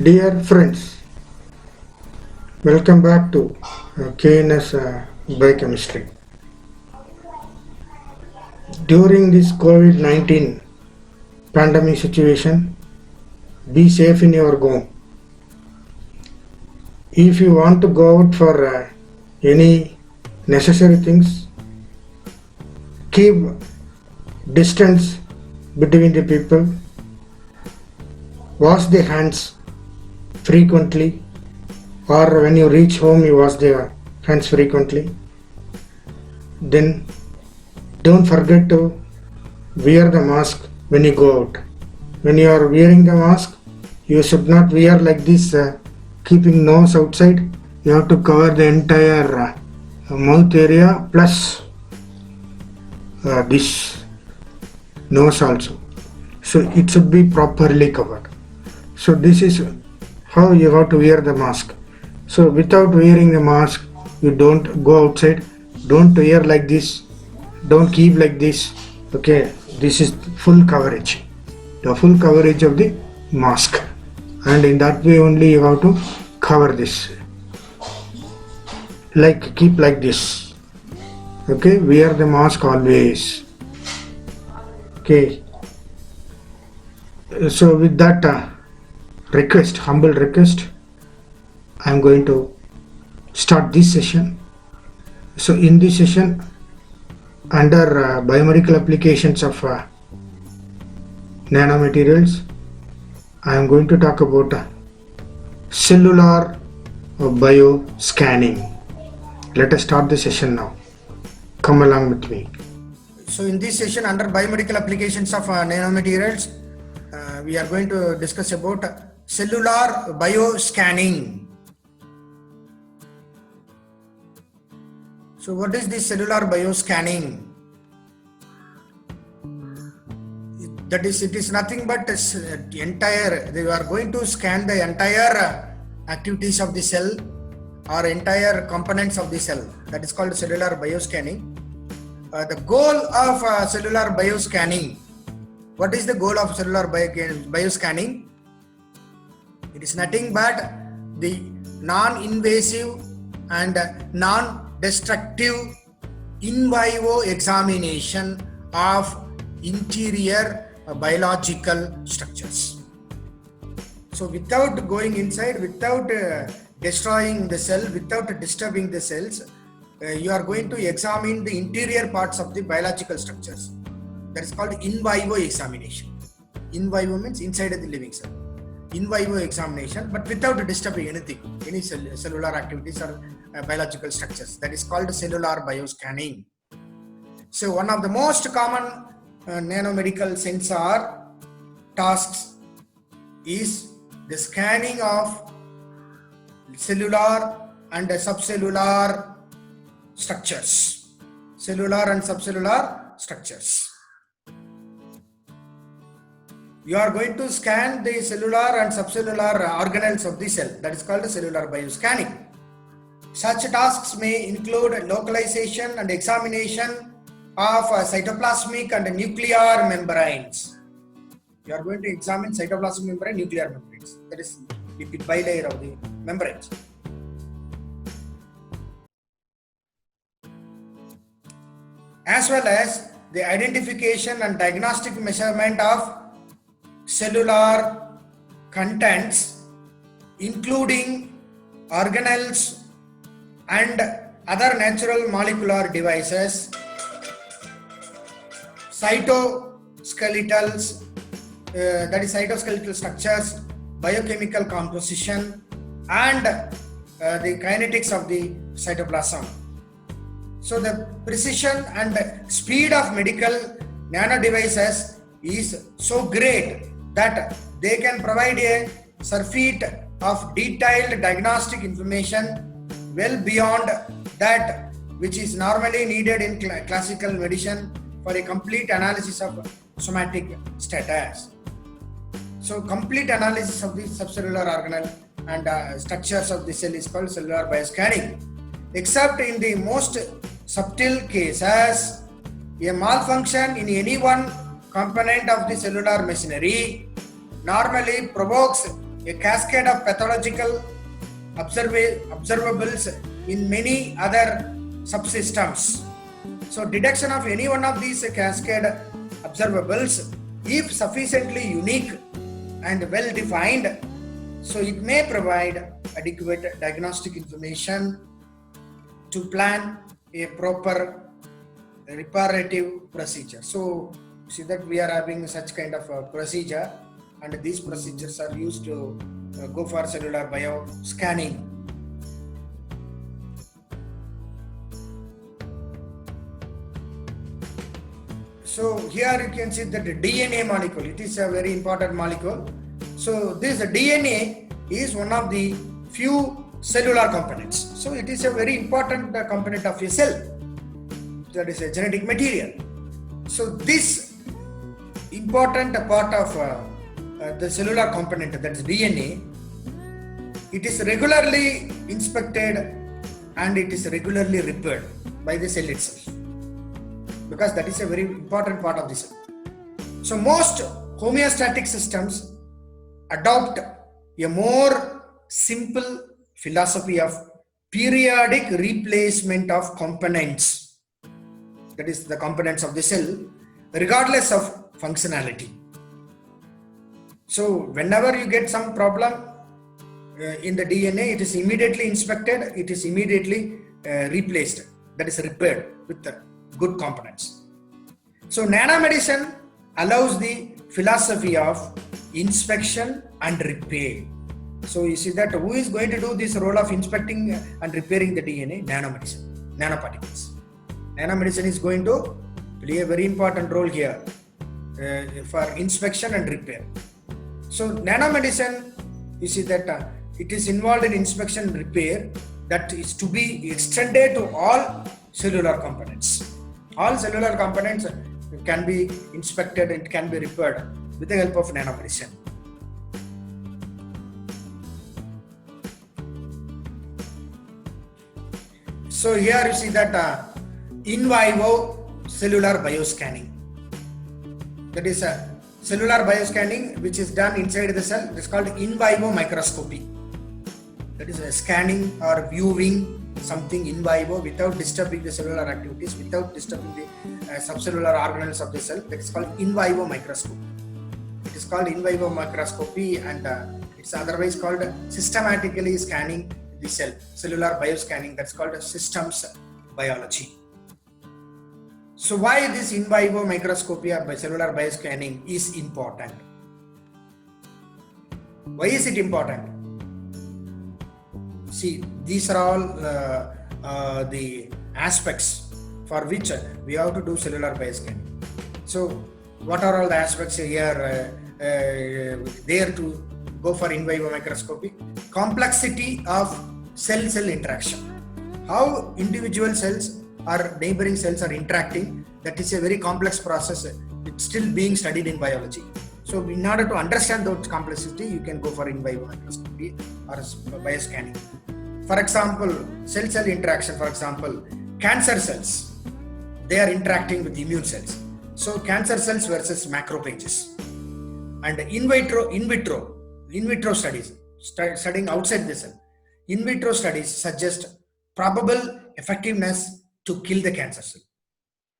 Dear friends, welcome back to KNS Biochemistry. During this COVID-19 pandemic situation, be safe in your home. If you want to go out for any necessary things, keep distance between the people, wash the hands frequently, or when you reach home you wash your hands frequently. Then don't forget to wear the mask when you go out. When you are wearing the mask, you should not wear like this, keeping nose outside. You have to cover the entire mouth area plus this nose also. So it should be properly covered. So this is how you have to wear the mask. So without wearing the mask, you don't go outside. Don't wear like this. Don't keep like this. Okay, this is full coverage. The full coverage of the mask. And in that way only you have to cover this. Like keep like this. Okay, wear the mask always. Okay. So with that request, humble request, I am going to start this session. So in this session, under biomedical applications of nanomaterials, I am going to talk about cellular bioscanning. Let us start the session now. Come along with me. So in this session under biomedical applications of nanomaterials, we are going to discuss about cellular bioscanning. So what is this cellular bioscanning? That is, it is nothing but entire, they are going to scan the entire activities of the cell or entire components of the cell. That is called cellular bioscanning. The goal of cellular bioscanning. What is the goal of cellular bioscanning? It is nothing but the non-invasive and non-destructive in vivo examination of interior biological structures. So without going inside, without destroying the cell, without disturbing the cells, you are going to examine the interior parts of the biological structures. That is called in vivo examination. In vivo means inside of the living cell. In vivo examination, but without disturbing anything, any cellular activities or biological structures. That is called cellular bioscanning. So one of the most common nanomedical sensor tasks is the scanning of cellular and subcellular structures. Cellular and subcellular structures. You are going to scan the cellular and subcellular organelles of the cell. That is called cellular bioscanning. Such tasks may include localization and examination of cytoplasmic and nuclear membranes. You are going to examine cytoplasmic membrane, nuclear membranes. That is lipid bilayer of the membranes. As well as the identification and diagnostic measurement of cellular contents, including organelles and other natural molecular devices, cytoskeletals, that is cytoskeletal structures, biochemical composition, and the kinetics of the cytoplasm. So the precision and speed of medical nano devices is so great that they can provide a surfeit of detailed diagnostic information well beyond that which is normally needed in classical medicine for a complete analysis of somatic status. So complete analysis of the subcellular organelle and structures of the cell is called cellular bioscanning. Except in the most subtle cases, a malfunction in any one component of the cellular machinery normally provokes a cascade of pathological observables in many other subsystems. So detection of any one of these cascade observables, if sufficiently unique and well defined, so it may provide adequate diagnostic information to plan a proper reparative procedure. So see that we are having such kind of a procedure, and these procedures are used to go for cellular bioscanning. So here you can see that the DNA molecule, it is a very important molecule. So this DNA is one of the few cellular components. So it is a very important component of a cell. That is a genetic material. So this important part of the cellular component, that is DNA, it is regularly inspected and it is regularly repaired by the cell itself, because that is a very important part of the cell. So most homeostatic systems adopt a more simple philosophy of periodic replacement of components, that is the components of the cell, regardless of functionality. So whenever you get some problem in the DNA, it is immediately inspected, it is immediately replaced, that is repaired with the good components. So nanomedicine allows the philosophy of inspection and repair. So you see that who is going to do this role of inspecting and repairing the DNA? Nanomedicine, nanoparticles. Nanomedicine is going to play a very important role here for inspection and repair. So nanomedicine, you see that it is involved in inspection and repair that is to be extended to all cellular components. All cellular components can be inspected and can be repaired with the help of nanomedicine. So here you see that in vivo cellular bioscanning. That is a cellular bioscanning which is done inside the cell. It is called in vivo microscopy. That is a scanning or viewing something in vivo without disturbing the cellular activities, without disturbing the subcellular organelles of the cell. That is called in vivo microscopy. It is called in vivo microscopy, and it's otherwise called systematically scanning the cell, cellular bioscanning. That's called systems biology. So why this in vivo microscopy or cellular bioscanning is important? Why is it important? See, these are all the aspects for which we have to do cellular bioscanning. So what are all the aspects here there to go for in vivo microscopy? Complexity of cell-cell interaction. How individual cells or neighboring cells are interacting, that is a very complex process. It's still being studied in biology. So in order to understand those complexity, you can go for in vivo microscopy or bioscanning. For example, cell-cell interaction, for example, cancer cells, they are interacting with immune cells. So cancer cells versus macrophages. And in vitro studies, studying outside the cell. In vitro studies suggest probable effectiveness to kill the cancer cell.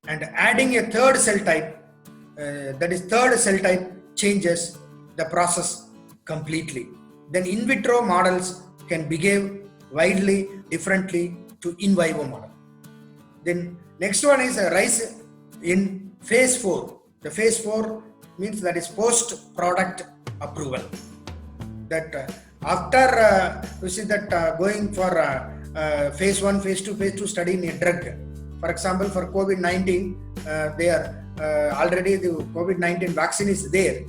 And adding a third cell type, that is third cell type, changes the process completely. Then in vitro models can behave widely differently to in vivo model. Then next one is a rise in phase 4. The phase 4 means that is post product approval. That after you see that going for phase 1, phase 2, phase 2 study in a drug. For example, for COVID-19, they are already the COVID-19 vaccine is there,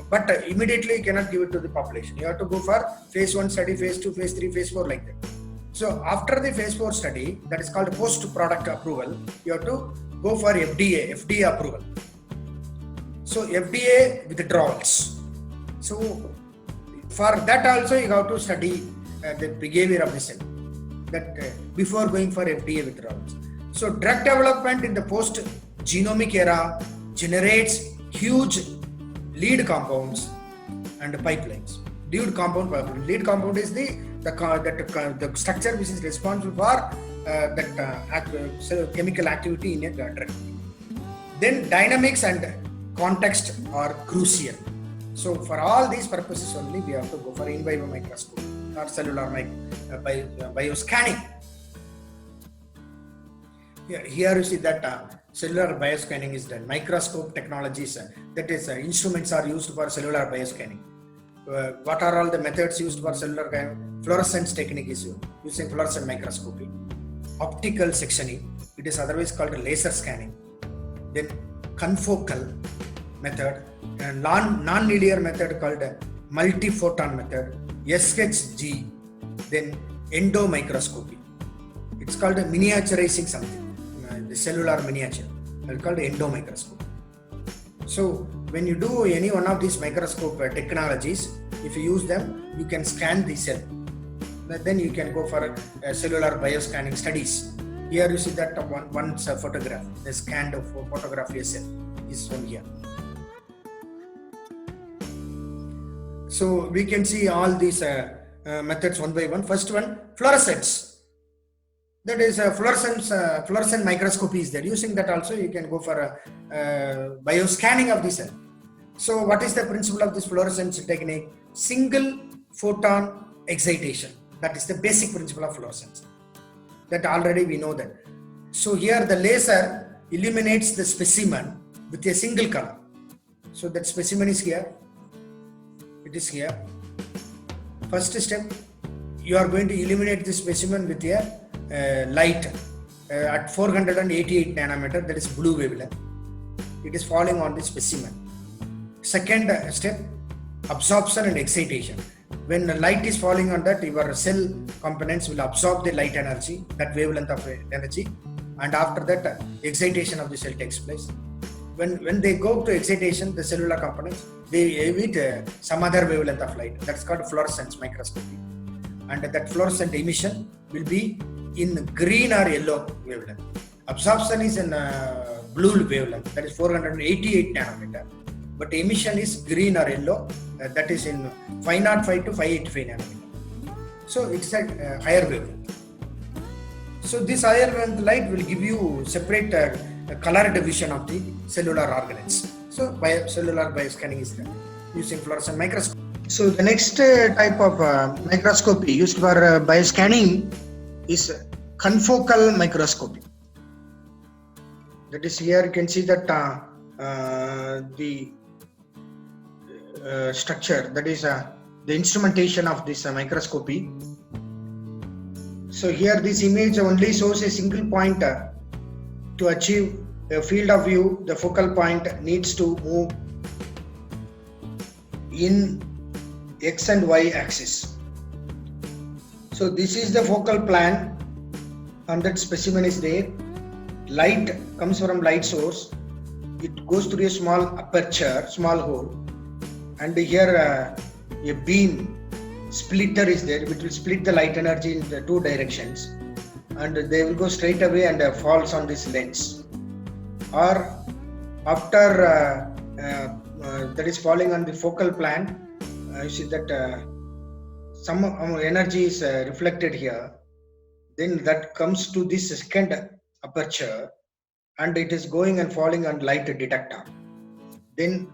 but immediately you cannot give it to the population. You have to go for phase 1 study, phase 2, phase 3, phase 4 like that. So after the phase 4 study, that is called post product approval, you have to go for FDA approval. So FDA withdrawals. So for that also you have to study the behavior of the cell, that before going for FDA withdrawals. So drug development in the post-genomic era generates huge lead compounds and pipelines. Lead compound is the structure which is responsible for chemical activity in a drug. Then dynamics and context are crucial. So for all these purposes only, we have to go for in vivo microscope or cellular bioscanning. Here you see that cellular bioscanning is done. Microscope technologies, that is, instruments are used for cellular bioscanning. What are all the methods used for cellular fluorescence technique is using fluorescent microscopy, optical sectioning, it is otherwise called laser scanning, then confocal method, and non-linear method called multiphoton method, SHG, then endomicroscopy. It's called miniaturizing something, the cellular miniature. It's called endomicroscopy. So when you do any one of these microscope technologies, if you use them, you can scan the cell. Then you can go for cellular bioscanning studies. Here you see that one photograph, the scanned photograph cell is shown here. So we can see all these methods one by one. First one, fluorescence. That is fluorescent microscopy is there. Using that also you can go for bioscanning of the cell. So what is the principle of this fluorescence technique? Single photon excitation. That is the basic principle of fluorescence. That already we know that. So here the laser illuminates the specimen with a single color. So that specimen is here. It is here. First step, you are going to illuminate this specimen with a light at 488 nanometer, that is blue wavelength. It is falling on the specimen. Second step, absorption and excitation. When the light is falling on that, your cell components will absorb the light energy, that wavelength of energy, and after that excitation of the cell takes place. When they go to excitation, the cellular components, they emit some other wavelength of light. That's called fluorescence microscopy. And that fluorescent emission will be in green or yellow wavelength. Absorption is in blue wavelength, that is 488 nanometer. But emission is green or yellow, that is in 505 to 585 nanometer. So it's a higher wavelength. So this higher wavelength light will give you separate colored vision of the cellular organelles. So cellular bioscanning is done using fluorescent microscope. So the next type of microscopy used for bioscanning is confocal microscopy. That is, here you can see that the structure, that is the instrumentation of this microscopy. So here this image only shows a single point. To achieve a field of view, the focal point needs to move in X and Y axis. So this is the focal plan, and that specimen is there. Light comes from light source. It goes through a small aperture, small hole, and here a beam splitter is there, which will split the light energy in the two directions, and they will go straight away and falls on this lens. Or after that is falling on the focal plan, you see that some energy is reflected here. Then that comes to this second aperture, and it is going and falling on light detector. Then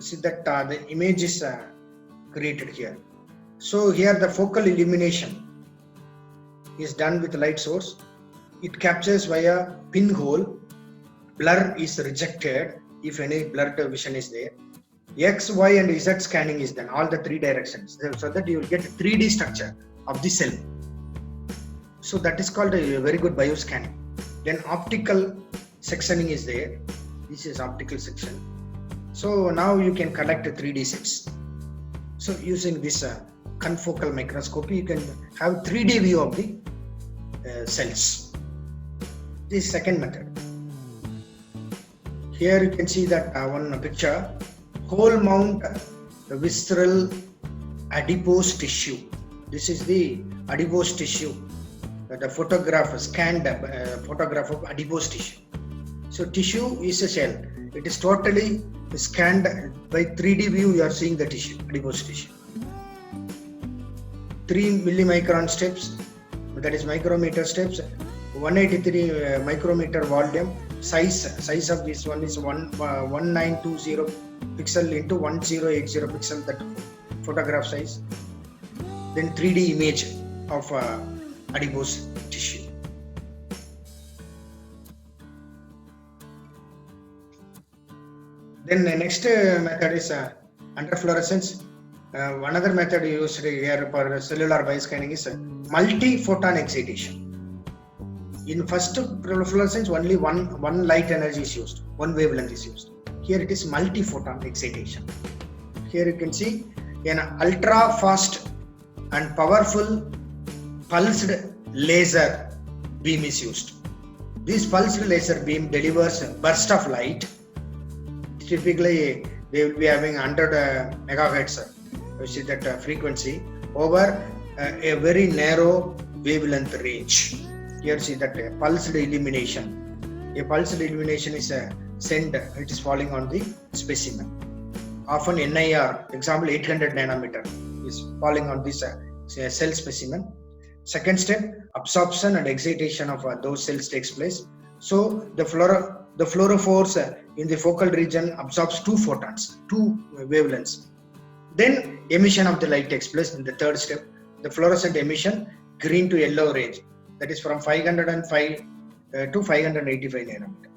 see that the image is created here. So here the focal illumination is done with light source. It captures via pinhole. Blur is rejected if any blurred vision is there. X, Y and Z scanning is done, all the three directions, so that you will get a 3D structure of the cell. So that is called a very good bioscanning. Then optical sectioning is there. This is optical section. So now you can collect 3D sets. So using this confocal microscopy, you can have 3D view of the cells. This is second method. Here you can see that one picture, whole mount visceral adipose tissue. This is the adipose tissue the scanned photograph of adipose tissue. So tissue is a cell. It is totally scanned by 3D view. You are seeing the tissue, adipose tissue. 3 millimicron steps, that is micrometer steps, 183 micrometer volume. Size of this one is 1920 pixel into 1080 pixel, that photograph size. Then 3D image of adipose tissue. Then the next method is under fluorescence. Another method used here for cellular bioscanning is multi-photon excitation. In first fluorescence, only one light energy is used, one wavelength is used. Here it is multi-photon excitation. Here you can see an ultra fast and powerful pulsed laser beam is used. This pulsed laser beam delivers a burst of light. Typically, they will be having 100 megahertz, you see that frequency, over a very narrow wavelength range. Here see that pulsed illumination. A pulsed illumination is sent, it is falling on the specimen. Often NIR, example 800 nanometer, is falling on this cell specimen. Second step, absorption and excitation of those cells takes place. So the fluorophores in the focal region absorbs 2 photons, 2 wavelengths. Then emission of the light takes place in the third step. The fluorescent emission, green to yellow range, that is from 505 to 585 nanometer.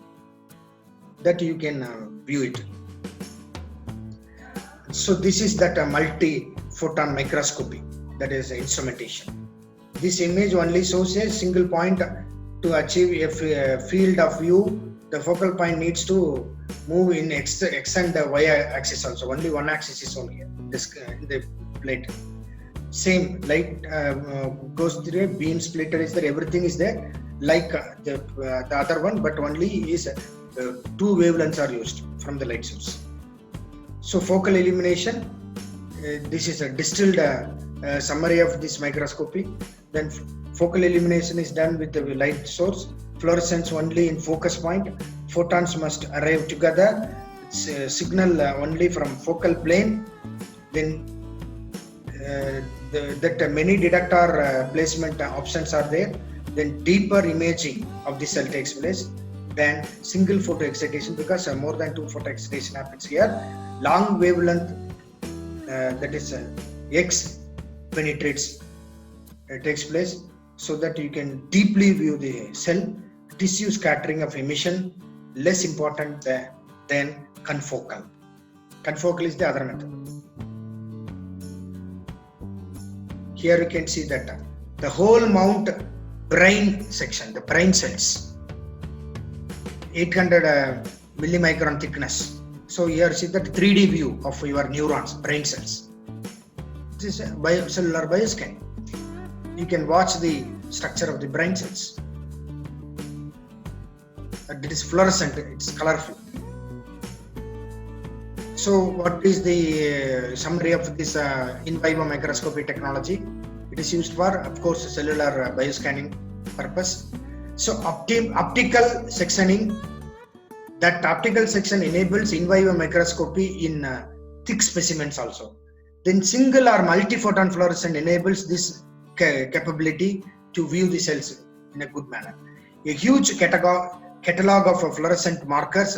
That you can view it. So this is that multi-photon microscopy, that is instrumentation. This image only shows a single point. To achieve a field of view, the focal point needs to move in X and the Y axis also. Only one axis is only here, in the plate. Same light goes there, beam splitter is there, everything is there like the other one, but only is 2 wavelengths are used from the light source. So focal illumination, this is a distilled summary of this microscopy. Then focal illumination is done with the light source. Fluorescence only in focus point. Photons must arrive together. It's signal only from focal plane. Then many detector placement options are there. Then deeper imaging of the cell takes place. Then single photo excitation, because more than 2 photo excitation happens here. Long wavelength, that is X penetrates, takes place, so that you can deeply view the cell. Tissue scattering of emission, less important than confocal. Confocal is the other method. Here you can see that the whole mount brain section, the brain cells, 800 millimicron thickness. So here see that 3D view of your neurons, brain cells. This is cellular bioscan. You can watch the structure of the brain cells. It is fluorescent, it's colorful. So what is the summary of this in vivo microscopy technology? It is used for, of course, cellular bioscanning purpose. So optical sectioning, that optical section enables in vivo microscopy in thick specimens also. Then single or multi-photon fluorescence enables this capability to view the cells in a good manner. A huge catalog of fluorescent markers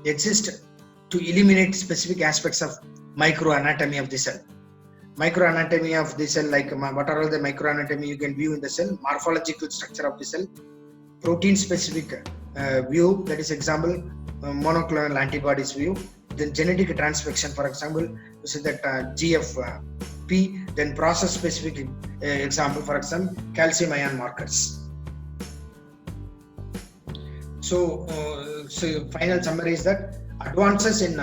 exist to eliminate specific aspects of microanatomy of the cell. Microanatomy of the cell, like what are all the microanatomy you can view in the cell, morphological structure of the cell, protein specific view, that is example monoclonal antibodies view, then genetic transcription, for example, you see that GFP, then process specific example, for example, calcium ion markers. So final summary is that advances in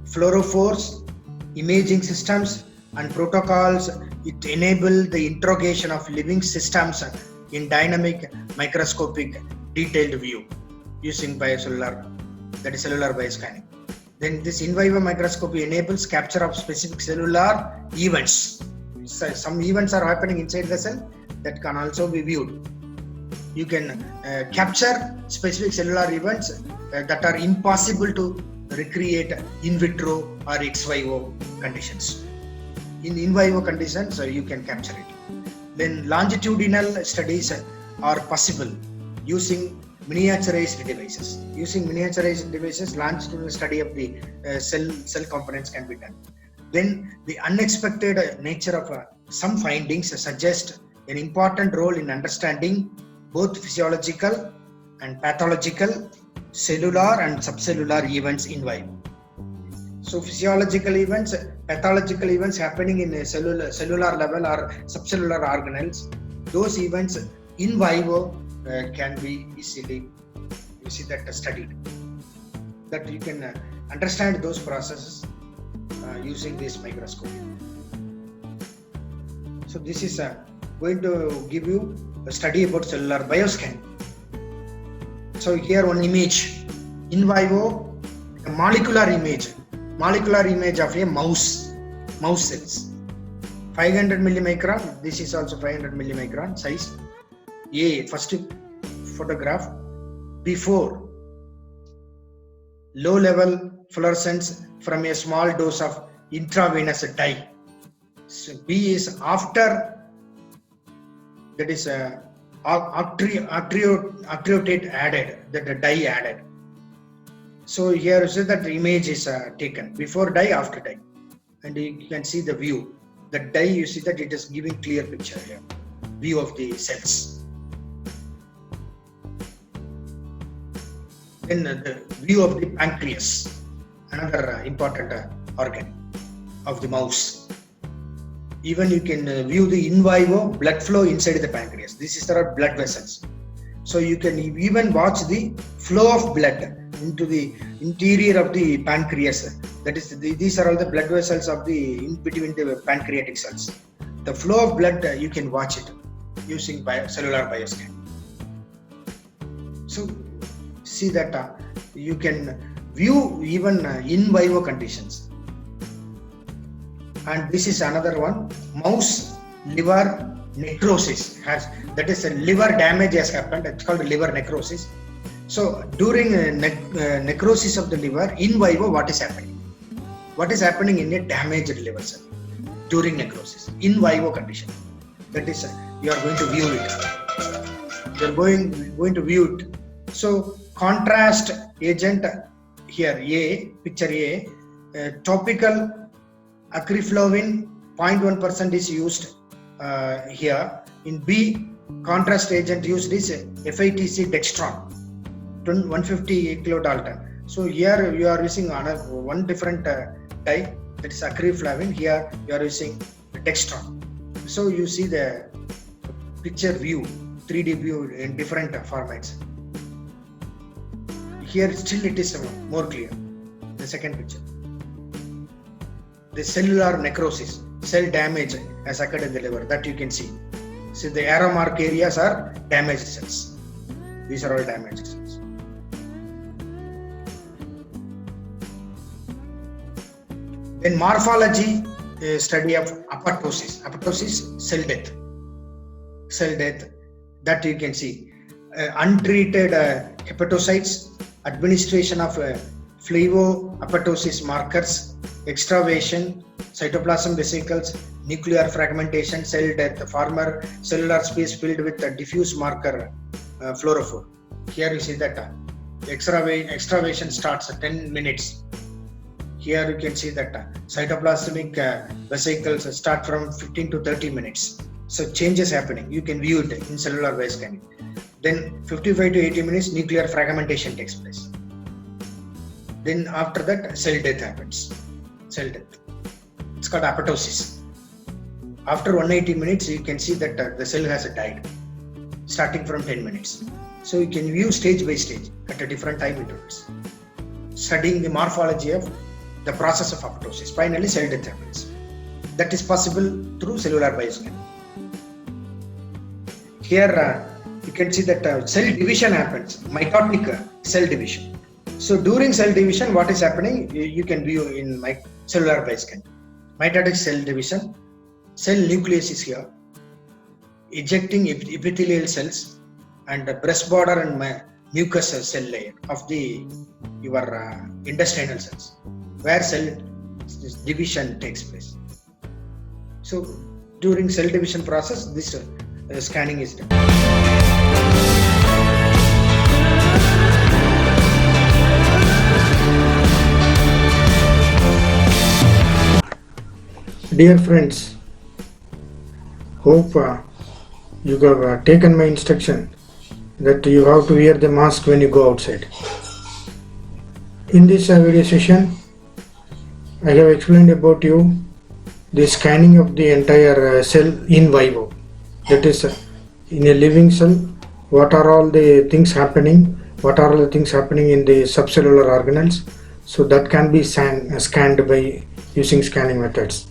fluorophores, imaging systems and protocols, it enable the interrogation of living systems in dynamic microscopic detailed view using biocellular, that is cellular bioscanning. Then this in vivo microscopy enables capture of specific cellular events. So some events are happening inside the cell that can also be viewed. you can capture specific cellular events that are impossible to recreate in vitro or ex vivo conditions. In vivo conditions, you can capture it. Then longitudinal studies are possible using miniaturized devices. Using miniaturized devices, longitudinal study of the cell components can be done. Then the unexpected nature of some findings suggest an important role in understanding both physiological and pathological cellular and subcellular events in vivo. So physiological events, pathological events happening in a cellular level or subcellular organelles, those events in vivo can be easily, you see that studied. That you can understand those processes using this microscope. So this is going to give you a study about cellular bioscan. So here one image in vivo, a molecular image of a mouse cells, 500 millimicron. This is also 500 millimicron size. First photograph before low level fluorescence from a small dose of intravenous dye. So B is after, that is octreotide added, that the dye added. So here you see that the image is taken before dye, after dye, and you can see the view. The dye, you see that it is giving clear picture here, view of the cells. Then the view of the pancreas, another important organ of the mouse. Even you can view the in vivo blood flow inside the pancreas. This is, there are blood vessels. So you can even watch the flow of blood into the interior of the pancreas. That is, these are all the blood vessels of the in between the pancreatic cells. The flow of blood, you can watch it using cellular bioscan. So see that you can view even in vivo conditions. And this is another one, mouse liver necrosis that is a liver damage has happened. It's called liver necrosis. So during necrosis of the liver in vivo, what is happening? What is happening in a damaged liver cell during necrosis in vivo condition? That is, you are going to view it. You are going to view it. So contrast agent here, picture A, topical acriflovin 0.1% is used here. In B, contrast agent used is FITC dextron, 150 kilodalton. So here you are using one different dye, that is acriflovin. Here you are using dextron. So you see the picture view, 3D view in different formats. Here still it is more clear, the second picture. The cellular necrosis, cell damage has occurred in the liver, that you can see. So the arrow mark areas are damaged cells. These are all damaged cells. Then morphology study of apoptosis. Apoptosis, cell death, that you can see. Untreated hepatocytes, administration of flavoapoptosis markers, extravasation, cytoplasm vesicles, nuclear fragmentation, cell death, former cellular space filled with a diffuse marker fluorophore. Here you see that extravasation starts at 10 minutes. Here you can see that cytoplasmic vesicles start from 15 to 30 minutes. So changes happening. You can view it in cellular bioscanning. Then 55 to 80 minutes, nuclear fragmentation takes place. Then after that, cell death happens. Cell death. It's called apoptosis. After 180 minutes, you can see that the cell has died, starting from 10 minutes. So you can view stage by stage at a different time intervals, studying the morphology of the process of apoptosis. Finally, cell death happens. That is possible through cellular bioscan. Here you can see that cell division happens, mitotic cell division. So during cell division, what is happening, you can view in my cellular bioscan. Mitotic cell division, cell nucleus is here, ejecting epithelial cells and the breast border and mucous cell layer of the your intestinal cells, where cell division takes place. So during cell division process, this scanning is done. Dear friends, hope you have taken my instruction that you have to wear the mask when you go outside. In this video session, I have explained about you the scanning of the entire cell in vivo. That is, in a living cell, what are all the things happening, what are all the things happening in the subcellular organelles. So that can be scanned by using scanning methods.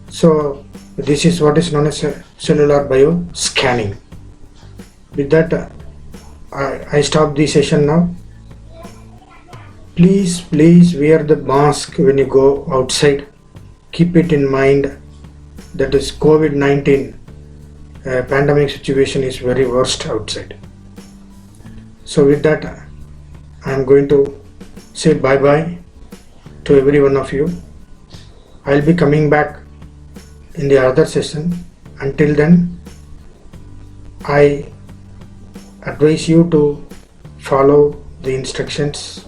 So this is what is known as cellular bioscanning. With that, I stop the session now. Please wear the mask when you go outside. Keep it in mind that is COVID-19 pandemic situation is very worst outside. So with that, I am going to say bye-bye to every one of you. I'll be coming back in the other session. Until then, I advise you to follow the instructions.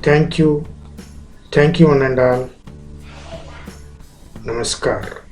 Thank you one and all. Namaskar.